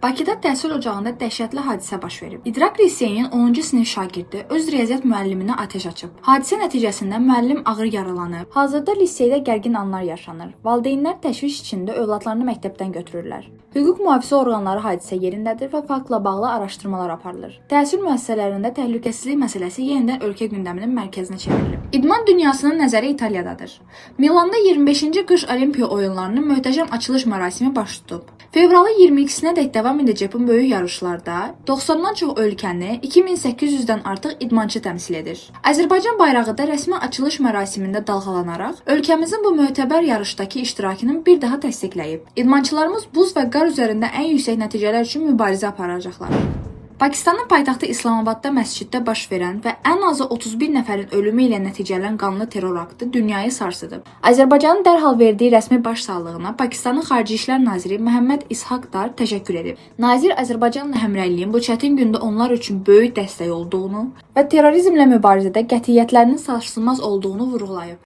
Bakıda təhsil ocağında dəhşətli hadisə baş verib. İdrak liseyinin 10-cu sinif şagirdi öz riyaziyyat müəlliminə atəş açıb. Hadisə nəticəsində müəllim ağır yaralanıb. Hazırda liseydə gərgin anlar yaşanır. Valideynlər təşviş içində övladlarını məktəbdən götürürlər. Hüquq mühafizə orqanları hadisə yerindədir və faktla bağlı araşdırmalar aparılır. Təhsil müəssisələrində təhlükəsizlik məsələsi yenidən ölkə gündəminin mərkəzinə çevrilib. İdman dünyasının nəzəri İtaliyadadır. Milanda 25-ci qış Olimpiya oyunlarının möhtəşəm açılış mərasimi baş tutub. Fevralın 22-sinə dək davam edəcək bu böyük yarışlarda 90-dan çox ölkəni 2800-dən artıq idmançı təmsil edir. Azərbaycan bayrağı da rəsmi açılış mərasimində dalğalanaraq ölkəmizin bu mötəbər yarışdakı iştirakını bir daha təsdiqləyib. İdmançılarımız buz və qar üzərində ən yüksək nəticələr üçün mübarizə aparacaqlar. Pakistanın paytaxtı İslamabadda məsciddə baş verən və ən azı 31 nəfərin ölümü ilə nəticələnən qanlı terror aktı dünyayı sarsıdıb. Azərbaycanın dərhal verdiyi rəsmi başsağlığına Pakistanın Xarici İşlər Naziri Məhəmməd İshaq Dar təşəkkür edib. Nazir Azərbaycanla həmrəyliyin bu çətin gündə onlar üçün böyük dəstək olduğunu və terrorizmlə mübarizədə qətiyyətlərinin sarsılmaz olduğunu vurğulayıb.